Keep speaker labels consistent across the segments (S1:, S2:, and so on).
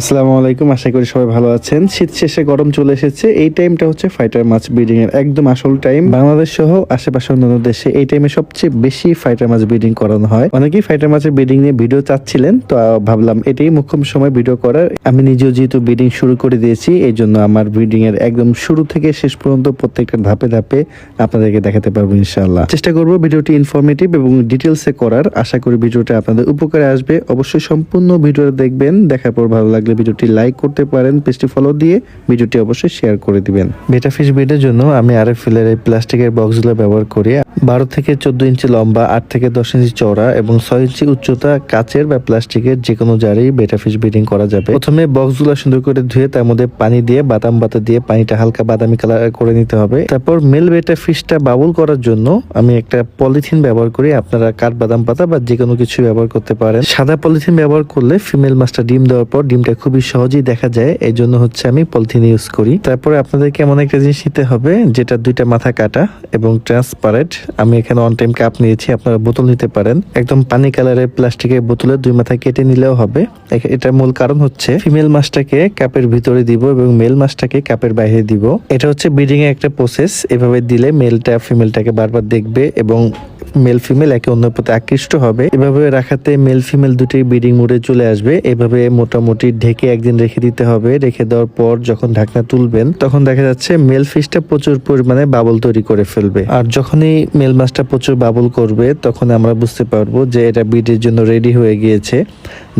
S1: আসসালামু আলাইকুম, আশা করি সবাই ভালো আছেন। শীত শেষে গরম চলে এসেছে। এই টাইমটা হচ্ছে ফাইটার মাছ ব্রিডিং এর একদম আসল টাইম। বাংলাদেশ সহ আশেপাশের অন্যান্য দেশে এই টাইমে সবচেয়ে বেশি ফাইটার মাছ ব্রিডিং করানো হয়। অনেকেই ফাইটার মাছের ব্রিডিং নিয়ে ভিডিও চাচ্ছিলেন, তো ভাবলাম এটাই মুখ্যম সময় ভিডিও করার। আমি নিজেও যেহেতু ব্রিডিং শুরু করে দিয়েছি, এই জন্য আমার ব্রিডিং এর একদম শুরু থেকে শেষ পর্যন্ত প্রত্যেকটা ধাপে ধাপে আপনাদেরকে দেখাতে পারবো ইনশাআল্লাহ। চেষ্টা করবো ভিডিওটি ইনফরমেটিভ এবং ডিটেলসে করার। আশা করি ভিডিওটা আপনাদের উপকারে আসবে। অবশ্যই সম্পূর্ণ ভিডিওটা দেখবেন, দেখার পর ভালো লাগলে ভিডিওটি লাইক করতে পারেন, পেজটি ফলো দিয়ে ভিডিওটি অবশ্যই শেয়ার করে দিবেন। বেটা ফিশ ব্রিডের জন্য আমি আরএফএল এর প্লাস্টিকের বক্সগুলো ব্যবহার করি। 12 থেকে 14 ইঞ্চি লম্বা, 8 থেকে 10 ইঞ্চি চওড়া এবং 6 ইঞ্চি উচ্চতা কাচের বা প্লাস্টিকের যে কোনো জারেই বেটা ফিশ ব্রিডিং করা যাবে। প্রথমে বক্সগুলো সুন্দর করে ধুয়ে তার মধ্যে পানি দিয়ে বাদাম বাতা দিয়ে পানিটা হালকা বাদামি কালার করে নিতে হবে। তারপর মেল বেটা ফিশটা বাবুল করার জন্য আমি একটা পলিথিন ব্যবহার করি। আপনারা কাঠ বাদাম পাতা বা যে কোনো কিছু ব্যবহার করতে পারেন। সাদা পলিথিন ব্যবহার করলে ফিমেল মাছটা ডিম দেওয়ার পর ডিমটা খুবই সহজেই দেখা যায়, এই জন্য হচ্ছে আমি পলিথিন ইউজ করি। তারপরে আপনাদেরকে এমন একটা জিনিস নিতে হবে যেটা দুইটা মাথা কাটা এবং ট্রান্সপারেন্ট। আমি এখানে অন টাইম কাপ নিয়েছি, আপনারা বোতল নিতে পারেন। একদম পানি কালারের প্লাস্টিকের বোতলে দুই মাথা কেটে নিলেও হবে। এটার মূল কারণ হচ্ছে ফিমেল মাছটাকে কাপের ভিতরে দিব এবং মেল মাছটাকে কাপের বাইরে দিব। এটা হচ্ছে ব্রিডিং এর একটা প্রসেস। এভাবে দিলে মেলটা ফিমেলটাকে বারবার দেখবে এবং মেল ফিমেল একে অন্যের প্রতি আকৃষ্ট হবে। এভাবে রাখাতে মেল ফিমেল দুটোই ব্রিডিং মোডে চলে আসবে। এভাবে মোটামুটি ঢেকে একদিন রেখে দিতে হবে। রেখে দেওয়ার পর যখন ঢাকনা তুলবেন তখন দেখা যাচ্ছে মেল ফিশটা প্রচুর পরিমাণে বাবল তৈরি করে ফেলবে। আর যখনই মেল মাছটা প্রচুর বাবল করবে তখন আমরা বুঝতে পারবো যে এটা ব্রিডের জন্য রেডি হয়ে গিয়েছে।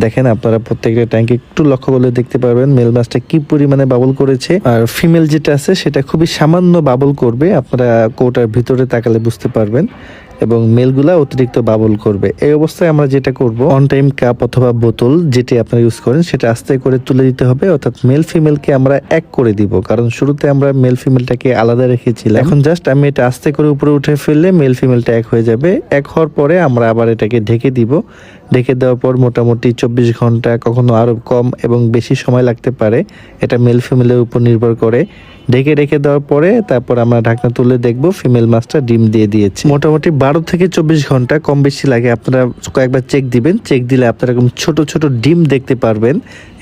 S1: দেখেন, আপনারা প্রত্যেকটা ট্যাঙ্কে একটু লক্ষ্য করলে দেখতে পারবেন মেল মাছটা কি পরিমাণে বাবল করেছে। আর ফিমেল যেটা আছে সেটা খুবই সামান্য বাবল করবে। আপনারা কৌটার ভিতরে তাকালে বুঝতে পারবেন এবং মেলগুলা অতিরিক্ত বাবল করবে। এই অবস্থায় আমরা যেটা করব, অন টাইম কাপ অথবা বোতল যেটি আপনারা ইউজ করেন সেটা আস্তে করে তুলে দিতে হবে। অর্থাৎ মেল ফিমেলকে আমরা এক করে দিব, কারণ শুরুতে আমরা মেল ফিমেলটাকে আলাদা রেখেছিলাম। এখন জাস্ট আমি এটা আস্তে করে উপরে উঠে ফেললে মেল ফিমেলটা এক হয়ে যাবে। এক হওয়ার পরে আমরা আবার এটাকে ঢেকে দিব। ঢেকে দেওয়ার পর মোটামুটি 24 ঘন্টা, কখনো আরো কম এবং বেশি সময় লাগতে পারে, এটা মেল ফিমেলের উপর নির্ভর করে। ঢেকে রেখে দেওয়ার পরে তারপর আমরা ঢাকনা তুলে দেখবো ফিমেল মাছটা ডিম দিয়ে দিয়েছে। মোটামুটি 12 থেকে 24 ঘন্টা, কম বেশি লাগে। আপনারা কয়েকবার চেক দিবেন। চেক দিলে আপনারা এরকম ছোট ছোট ডিম দেখতে পারবেন।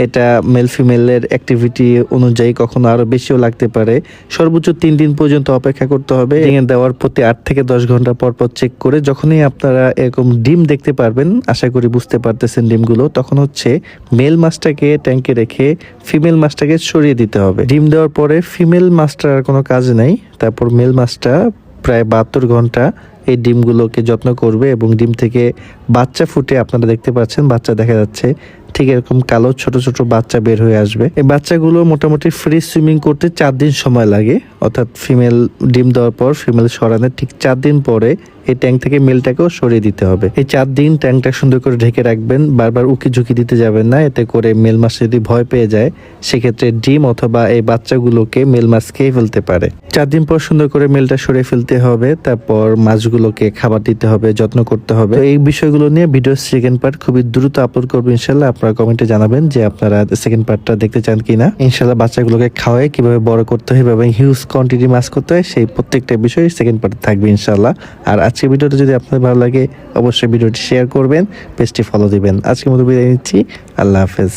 S1: এটা মেল ফিমেলের অ্যাক্টিভিটি অনুযায়ী কখনো আরো বেশিও লাগতে পারে। সর্বোচ্চ 3 দিন পর্যন্ত অপেক্ষা করতে হবে। ডিম দেওয়ার প্রতি 8 থেকে 10 ঘন্টা পর পর চেক করে যখনই আপনারা এরকম ডিম দেখতে পারবেন, আশা করি বুঝতে পারতেছেন ডিমগুলো, তখন হচ্ছে মেল মাছটাকে ট্যাঙ্কে রেখে ফিমেল মাছটাকে সরিয়ে দিতে হবে। ডিম দেওয়ার পরে ফিমেল মাছটার আর কোনো কাজ নেই। তারপর মেল মাছটা প্রায় 72 ঘন্টা এই ডিমগুলোকে যত্ন করবে এবং ডিম থেকে বাচ্চা ফুটে আপনারা দেখতে পাচ্ছেন, বাচ্চা দেখা যাচ্ছে ঠিক এরকম কালো ছোট ছোট বাচ্চা বের হয়ে আসবে। এই বাচ্চাগুলো মোটামুটি ফ্রি সুইমিং করতে 4 দিন সময় লাগে। অর্থাৎ ফিমেল ডিম দেওয়ার পর ফিমেল সরানোর ঠিক 4 দিন পরে এই ট্যাঙ্ক থেকে মেলটাকেও সরিয়ে দিতে হবে। এই 4 দিন ট্যাঙ্কটা সুন্দর করে ঢেকে রাখবেন, বারবার উকি ঝুঁকি দিতে যাবেন না। এতে করে মেল মাছ যদি ভয় পেয়ে যায় সেক্ষেত্রে ডিম অথবা এই বাচ্চাগুলোকে মেল মাছ খেয়ে ফেলতে পারে। 4 দিন পর সুন্দর করে মেলটা সরিয়ে ফেলতে হবে। তারপর মাছগুলোকে খাবার দিতে হবে, যত্ন করতে হবে। এই বিষয়গুলো নিয়ে ভিডিওর সেকেন্ড পার্ট খুবই দ্রুত আপলোড করবো ইনশাল্লাহ। আপনারা কমেন্টে জানাবেন যে আপনারা সেকেন্ড পার্টটা দেখতে চান কিনা। ইনশাল্লাহ বাচ্চাগুলোকে খাওয়াই কিভাবে বড় করতে হয় এবং হিউজ কোয়ান্টিটি মাছ করতে হয় সেই প্রত্যেকটা বিষয় সেকেন্ড পার্ট থাকবে ইনশাল্লাহ। আর আজকের ভিডিওটা যদি আপনাদের ভালো লাগে অবশ্যই ভিডিওটি শেয়ার করবেন, পেজটি ফলো দিবেন। আজকের মতো বিদায় নিচ্ছি, আল্লাহ হাফেজ।